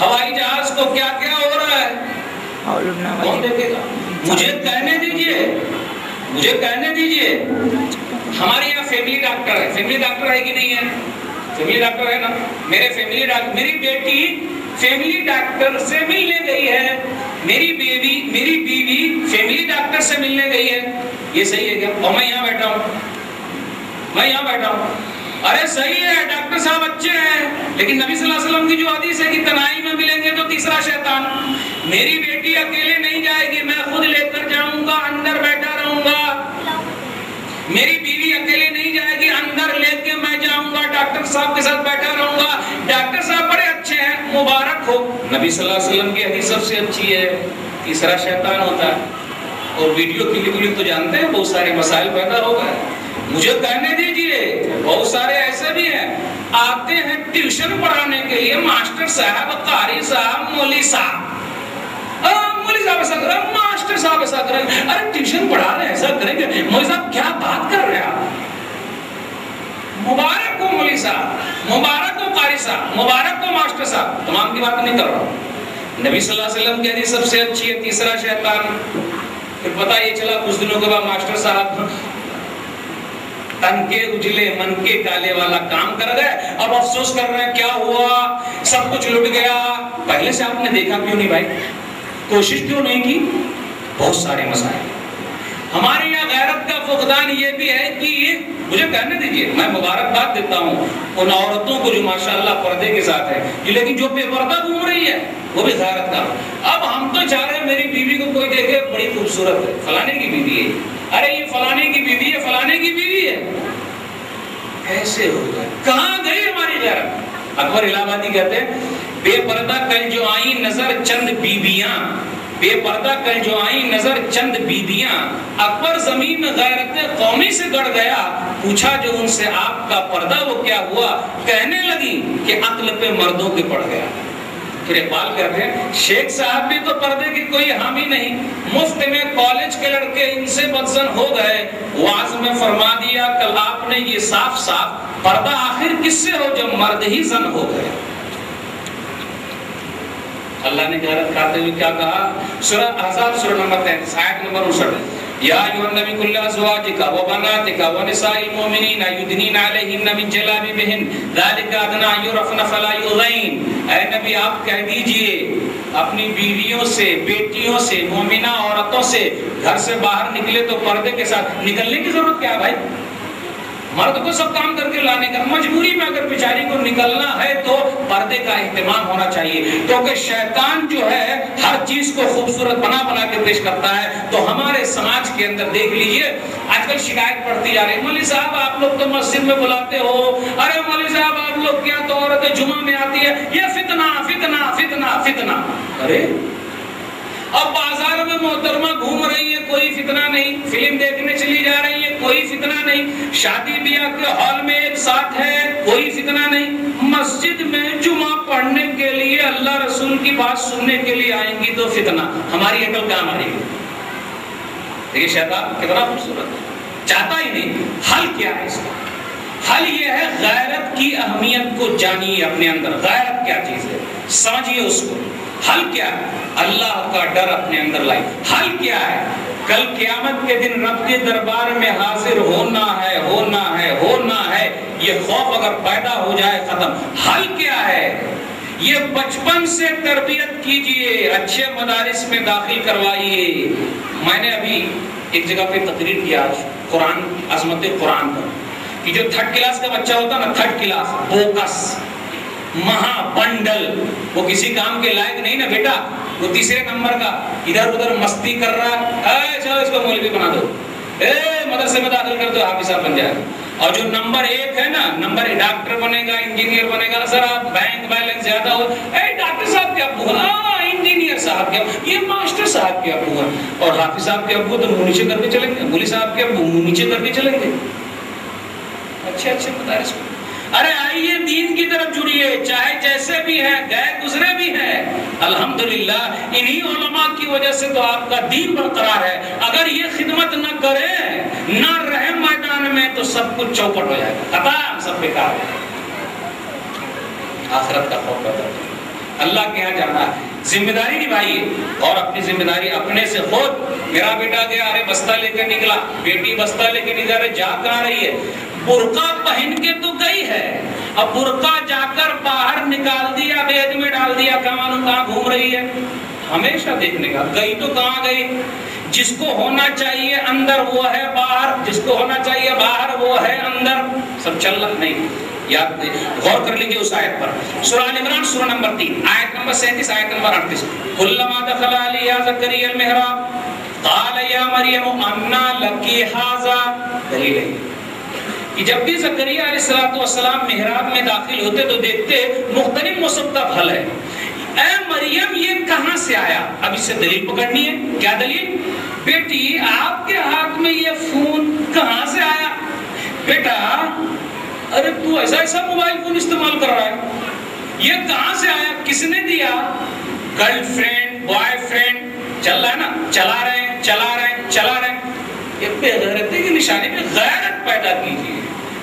ہوائی جہاز کو کیا کیا ہو رہا ہے کون دیکھے گا؟ مجھے کہنے دیجئے ہمارے یہاں فیملی ڈاکٹر ہے. فیملی ڈاکٹر ہے کہ نہیں ہے؟ فیملی ڈاکٹر ہے نا. میری بیٹی فیملی ڈاکٹر سے ملنے گئی ہے. میری بیوی فیملی ڈاکٹر سے ملنے گئی ہے. یہ صحیح ہے کیا؟ اور میں یہاں بیٹھا ہوں. ارے صحیح ہے، ڈاکٹر صاحب اچھے ہیں، لیکن نبی صلی اللہ علیہ وسلم کی جو حدیث ہے کہ تنہائی میں ملیں گے تو تیسرا شیطان. میری بیٹی اکیلے نہیں جائے گی، میں خود لے کر جاؤں گا، اندر بیٹھا رہوں گا. میری بیوی اکیلے نہیں جائے گی، اندر لے کے میں جاؤں گا، ڈاکٹر صاحب کے ساتھ بیٹھا رہوں گا. ڈاکٹر صاحب بڑے اچھے ہیں، مبارک ہو. نبی صلی اللہ علیہ وسلم کی حدیث سب سے اچھی ہے، تیسرا شیطان ہوتا ہے. اور ویڈیو کلپ تو جانتے ہیں بہت سارے مسائل پیدا ہو گئے. مجھے کہنے دیجئے بہت سارے ایسے بھی ہیں آتے ہیں ٹیوشن پڑھانے کے لیے، ماسٹر صاحب، قاری صاحب، مولوی صاحب ایسا کریں، ماسٹر صاحب ایسا کریں. ارے ٹیوشن پڑھا رہے ہیں، ایسا کریں گے. مولوی صاحب کیا بات کر رہے ہیں آپ؟ مبارک ہو مولوی صاحب، مبارک ہو قاری صاحب، مبارک ہو ماسٹر صاحب. تمام کی بات نہیں کر رہا ہوں. نبی صلی اللہ علیہ وسلم کی حدیث سب سے اچھی ہے، تیسرا شیطان. پھر پتہ یہ چلا کچھ دنوں کے بعد ماسٹر صاحب تن کے اجلے من کے کالے والا کام کر گئے. اب افسوس کر رہے ہیں کیا ہوا، سب کچھ لٹ گیا. پہلے سے آپ نے دیکھا کیوں نہیں بھائی؟ کوشش کیوں نہیں کی؟ بہت سارے مسائل. ہمارے یہاں غیرت کا فقدان یہ بھی ہے کہ مجھے کہنے دیجئے، میں مبارکباد دیتا ہوں ان عورتوں کو جو ماشاءاللہ پردے کے ساتھ ہے، لیکن جو بے پردہ گھوم رہی ہے وہ بھی غیرت کا. اب ہم تو چاہ رہے ہیں میری بیوی کو کوئی دیکھے بڑی خوبصورت ہے، فلانے کی بیوی ہے. ارے یہ فلانے کی بیوی ہے، فلانے کی بیوی ہے. کیسے ہوگا؟ کہاں گئی ہماری غیرت؟ اکبر الہ آبادی کہتے ہیں بے پردہ کل جو آئیں نظر چند بیبیاں، بے پردہ کل جو آئیں نظر چند بیبیاں. اکبر زمین غیرت قومی سے گڑ گیا، پوچھا جو ان سے آپ کا پردہ وہ کیا ہوا، کہنے لگی کہ عقل پہ مردوں کے پڑ گیا. پھر اقبال کہتے ہیں شیخ صاحب بھی تو پردے کی کوئی حامی نہیں، مفت میں کالج کے لڑکے ان سے بدزن ہو گئے. واعظ میں فرما دیا کل آپ نے یہ صاف صاف، پردہ آخر کس سے ہو جب مرد ہی زن ہو گئے. اللہ نے غیرت کھاتے ہوئے کیا کہا؟ سورہ احزاب سورہ نمبر 33 آیت نمبر 59. یا ایھا النبی قل لازواجک وبناتک ونساء المؤمنین یدنین علیہن من جلابیبہن ذلک ادنی ان یعرفن فلا یؤذین. اے نبی آپ کہہ دیجئے اپنی بیویوں سے، بیٹیوں سے، مومنہ عورتوں سے گھر سے باہر نکلے تو پردے کے ساتھ. نکلنے کی ضرورت کیا ہے بھائی؟ مرد کو سب کام کر کے لانے کا، مجبوری میں اگر بیچاری کو نکلنا ہے تو پردے کا اہتمام ہونا چاہیے. کیونکہ شیطان جو ہے ہر چیز کو خوبصورت بنا بنا کے پیش کرتا ہے. تو ہمارے سماج کے اندر دیکھ لیجئے آج کل شکایت پڑتی جا رہی ہے، مولوی صاحب آپ لوگ تو مسجد میں بلاتے ہو، ارے مولوی صاحب آپ لوگ کیا تو عورتیں جمعہ میں آتی ہے، یہ فتنہ فتنہ فتنہ فتنہ. ارے اب بازار میں محترمہ گھوم رہی ہے، کوئی فتنہ نہیں. فلم دیکھنے چلی جا رہی ہے، کوئی فتنہ نہیں. شادی بیاہ کے ہال میں ایک ساتھ ہے، کوئی فتنہ نہیں. مسجد میں جمعہ پڑھنے کے لیے اللہ رسول کی بات سننے کے لیے آئیں گی تو فتنہ. ہماری عقل کہاں مارے گی؟ دیکھیے شیطان کتنا خوبصورت، چاہتا ہی نہیں. حل کیا ہے اس کا؟ حل یہ ہے غیرت کی اہمیت کو جانیے اپنے اندر. غیرت کیا چیز ہے سمجھیے اس کو. حل کیا ہے؟ اللہ کا ڈر اپنے اندر لائے. حل کیا ہے؟ کل قیامت کے دن رب کے دربار میں حاضر ہونا ہے، ہونا ہے، ہونا ہے. یہ خوف اگر پیدا ہو جائے ختم. حل کیا ہے؟ یہ بچپن سے تربیت کیجئے، اچھے مدارس میں داخل کروائیے. میں نے ابھی ایک جگہ پہ تقریر کیا قرآن، عظمت قرآن پر، کہ جو 3rd کلاس کا بچہ ہوتا نا، 3rd کلاس بوکس مہا بنڈل، وہ کسی کام کے لائق نہیں نا بیٹا. وہ تیسرے نمبر کا ادھر ادھر مستی کر رہا ہے، چلو اس کو مولوی بنا دو، مدرسے میں داخل کر دو، حافظ صاحب بن جائے. اور جو نمبر 1 ہے نا، نمبر ڈاکٹر بنے گا، انجینئر بنے گا. سر آپ بینک بیلنس زیادہ ہو، ڈاکٹر صاحب کے ابو ہیں، انجینئر صاحب کے، یہ ماسٹر صاحب کے ابو ہیں. اور حافظ صاحب کے ابو تو منہ نیچے کر کے چلیں گے، مولوی صاحب کے ابو منہ نیچے کر کے چلیں گے. اچھے اچھے مدارس کو. ارے آئیے دین کی طرف جڑیے، چاہے جیسے بھی ہیں، گئے گزرے بھی ہیں. الحمدللہ انہی علماء کی وجہ سے تو آپ کا دین برقرار ہے. اگر یہ خدمت نہ کرے، نہ رہے میدان میں، تو سب کچھ چوپٹ ہو جائے گا، ختم، سب بیکار ہے. آخرت کا خوف پیدا کرو. اللہ کے یہاں جانا ہے، ذمہ داری نبھائیے اور اپنی ذمہ داری اپنے سے خود. میرا بیٹا گیا، ارے بستہ لے کے نکلا، بیٹی بستہ لے کے نکلا، ارے جا کہاں رہی ہے؟ برقع پہن کے تو گئی ہے، اب برقع جا کر باہر نکال دیا، بیگ میں ڈال دیا، کہاں معلوم کہاں گھوم رہی ہے. ہمیشہ دیکھنے کا، گئی تو کہاں گئی؟ جس کو ہونا چاہیے اندر وہ ہے باہر، جس کو ہونا چاہیے باہر وہ ہے اندر. سب چل رہا نہیں. یاد غور کر لیجیے اس آیت پر. سورہ آل عمران سورہ نمبر 3 آیت نمبر 37 آیت نمبر 38. کلما دخل علیہا زکریا المحراب قال یا مریم انا لکی ھذا. دلیل ہے کہ جب بھی زکریا علیہ السلام محراب میں داخل ہوتے تو دیکھتے مختلف موسم کا پھل ہے. اے مریم یہ کہاں سے آیا؟ اب اس سے دلیل پکڑنی ہے. کیا دلیل؟ بیٹی آپ کے ہاتھ میں یہ فون کہاں سے آیا؟ بیٹا ارے تو ایسا موبائل فون استعمال کر رہا ہے، یہ کہاں سے آیا؟ کس نے دیا؟ گرل فرینڈ، بوائے فرینڈ چل رہا ہے نا، چلا رہے ہیں. یہ بے غیرتی کی نشانی پہ غیرت پیدا کیجیے.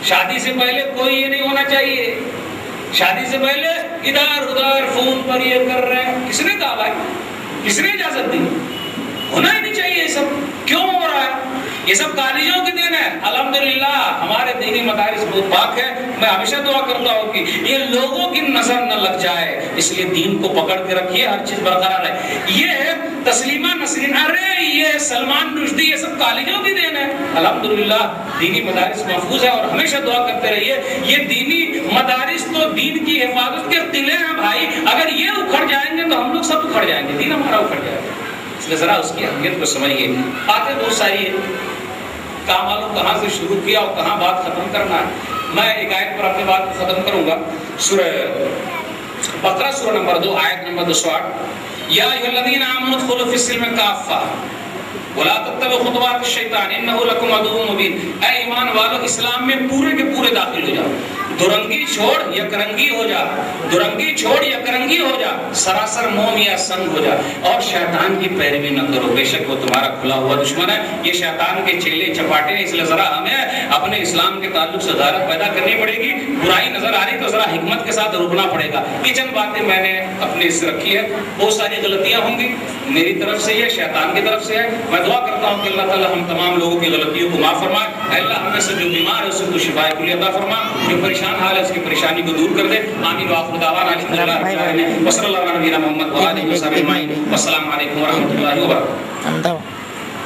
شادی سے پہلے کوئی یہ نہیں ہونا چاہیے. شادی سے پہلے ادھر ادھر فون پر یہ کر رہے ہیں. کس نے کہا بھائی؟ کس نے اجازت دی؟ ہونا ہی نہیں چاہیے. یہ سب کیوں ہو رہا ہے؟ یہ سب کالجوں کی دین ہے. الحمدللہ ہمارے دینی مدارس بہت پاک ہے. میں ہمیشہ دعا کرتا ہوں کہ یہ لوگوں کی نظر نہ لگ جائے، اس لیے دین کو پکڑ کے رکھیے، ہر چیز برقرار ہے. یہ تسلیمہ نسرین، ارے یہ سلمان رشدی، یہ سب کالجوں کی دین ہے. الحمدللہ دینی مدارس محفوظ ہے، اور ہمیشہ دعا کرتے رہیے. یہ دینی مدارس تو دین کی حفاظت کے قلعے ہیں بھائی. اگر یہ اکھڑ جائیں گے تو ہم لوگ سب اکھڑ جائیں گے، دین ہمارا اکھڑ جائے گا. اس لیے ذرا اس کی اہمیت کو سمجھیے. باتیں بہت ساری ہے، کام معلوم کہاں سے شروع کیا اور کہاں بات ختم کرنا ہے. میں ایک آیت پر اپنی بات ختم کروں گا. سورہ بقرہ سورہ نمبر 2 آیت نمبر 208. یا ایھا الذین آمنوا ادخلوا فی السلم کافہ ولا تتبعوا خطوات الشیطان انہ لکم عدو مبین. اے ایمان والو اسلام میں پورے کے پورے داخل ہو جاؤ. درنگی چھوڑ یک رنگی ہو جا، درنگی چھوڑ یک رنگی ہو جا، سراسر موم یا سنگ ہو جا، اور شیطان کی پیروی نہ کرو، بے شک وہ تمہارا کھلا ہوا دشمن ہے. یہ شیطان کے چیلے چپاٹے ہیں. اس لیے ذرا ہمیں اپنے اسلام کے تعلق سے غیرت پیدا کرنی پڑے گی. برائی نظر آ رہی تو ذرا حکمت کے ساتھ روکنا پڑے گا. یہ چند باتیں میں نے اپنے سے رکھی ہے. بہت ساری غلطیاں ہوں گی، میری طرف سے ہے، شیطان کی طرف سے ہے. میں دعا کرتا ہوں کہ اللہ تعالی ہم تمام لوگوں کی غلطیوں کو معاف فرمائے. اللہ ہمیں سے جو بیمار ہے اس کو شفا کلی عطا فرما، جو پریشان حال ہے اس کی پریشانی کو دور کر دے. آمین وآخر دعوانا الحمدللہ رب العالمین وصلی اللہ علی نبینا محمد وآلہ وصحبہ اجمعین. والسلام علیکم ورحمۃ اللہ وبرکاتہ.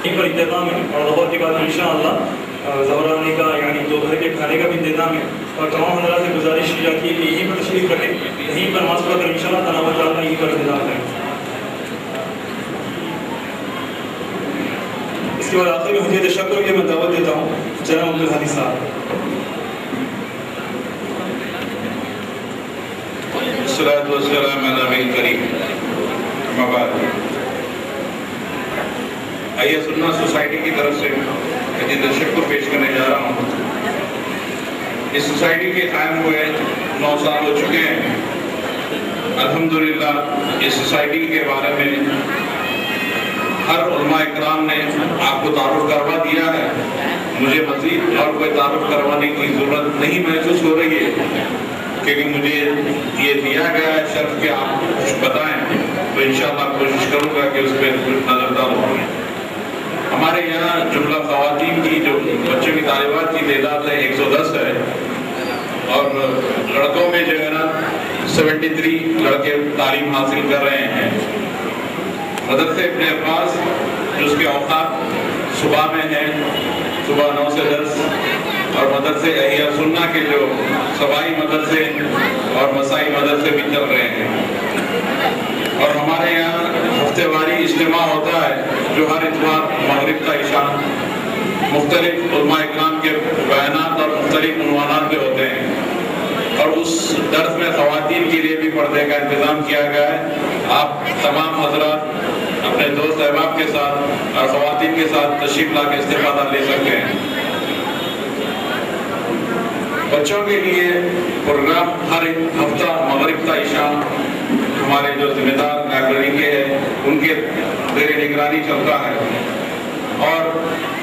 پر انتظام ہے اور ظہر کے بعد انشاءاللہ ظہرانے کا یعنی دوپہر کے کھانے کا بھی انتظام ہے. اور تمام حضرات سے گزارش کی جاتی ہے کہ یہیں پر تشریف رکھیں، یہیں پر نماز پڑھ کر انشاءاللہ تناول کا یہیں پر انتظام کریں. اس کے بعد آخر میں حجت شکر کے میں دعوت دیتا ہوں جناب عبدالحادی صاحب. الصلاۃ والسلام علی نبی کریم. اما بعد، آئیے سننا سوسائٹی کی طرف سے حجت شکر پیش کرنے جا رہا ہوں. اس سوسائٹی کے قائم ہوئے 9 سال ہو چکے ہیں. الحمدللہ اس سوسائٹی کے بارے میں ہر علماء اکرام نے آپ کو تعارف کروا دیا ہے. مجھے مزید اور کوئی تعارف کروانے کی ضرورت نہیں محسوس ہو رہی ہے، کیونکہ مجھے یہ دیا گیا ہے شرف کہ آپ کچھ بتائیں. تو انشاءاللہ کوشش کروں گا کہ اس پہ کچھ نظر ڈالوں. ہمارے یہاں جملہ خواتین کی جو بچوں کی طالبات کی تعداد ہے 110 ہے، اور لڑکوں میں جو ہے نا 73 لڑکے تعلیم حاصل کر رہے ہیں. مدرسے ابن عباس جو اس کے اوقات صبح میں ہیں، صبح 9 سے 10، اور مدرسے احیاء سنہ کے جو صباحی مدرسے اور مسائی مدرسے بھی چل رہے ہیں. اور ہمارے یہاں ہفتے واری اجتماع ہوتا ہے جو ہر اتوار مغرب کا عشاء مختلف علماء اکرام کے بیانات اور مختلف عنوانات پہ ہوتے ہیں. اور اس درس میں خواتین کے لیے بھی پردے کا انتظام کیا گیا ہے. آپ تمام حضرات اپنے دوست احباب کے ساتھ اور خواتین کے ساتھ تشریف لا کے استفادہ لے سکتے ہیں. بچوں کے لیے پروگرام ہر ہفتہ مغرب کا عشاء ہمارے جو ذمہ دار لائبریری کے ہیں ان کے زیر نگرانی چلتا ہے. اور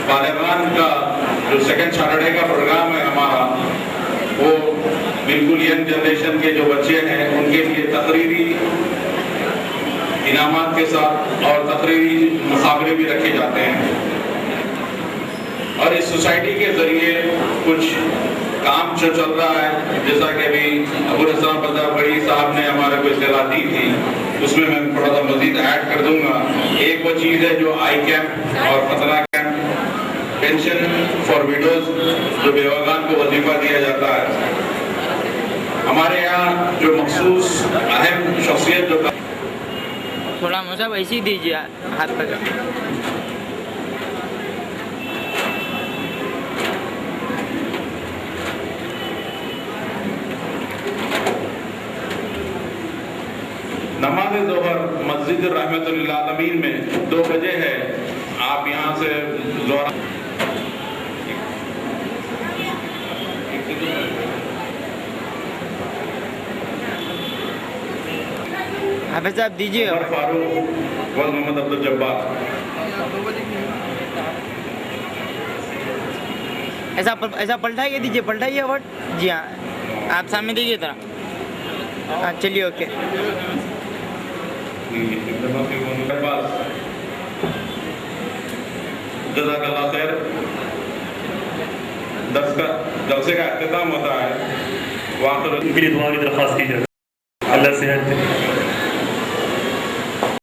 بالغان کا جو سیکنڈ سیٹرڈے کا پروگرام ہے ہمارا، وہ بالکل ینگ جنریشن کے جو بچے ہیں ان کے لیے تقریری انعامات کے ساتھ اور تقریری مقابلے بھی رکھے جاتے ہیں. اور اس سوسائٹی کے ذریعے کچھ کام جو چل رہا ہے، جیسا کہ ابھی ابوالحسن بندر بڑی صاحب نے ہمارے کو اطلاع دی تھی، اس میں تھوڑا سا مزید ایڈ کر دوں گا. ایک وہ چیز ہے جو آئی کیمپ اور فتنہ کیمپ، پینشن فار ویڈوز، جو بیوگان کو وظیفہ دیا جاتا ہے. ہمارے یہاں جو مخصوص اہم شخصیت جو تھوڑا مصعب ایسے ہی دیجیے ہاتھ پہ. نماز ظہر مسجد رحمت للعالمین میں 2 بجے ہے. آپ یہاں سے حافظ صاحب دیجیے. عمر فاروق و محمد عبدالجبار. ایسا پلٹائیے دیجیے، پلٹائیے ورڈ. جی ہاں آپ سامنے دیکھیے ذرا. ہاں چلیے اوکے. جزاک اللہ خیر. جلسے کا اختتام ہوتا ہے. ان کے لیے دعا کی درخواست کی جائے. اللہ صحت دے.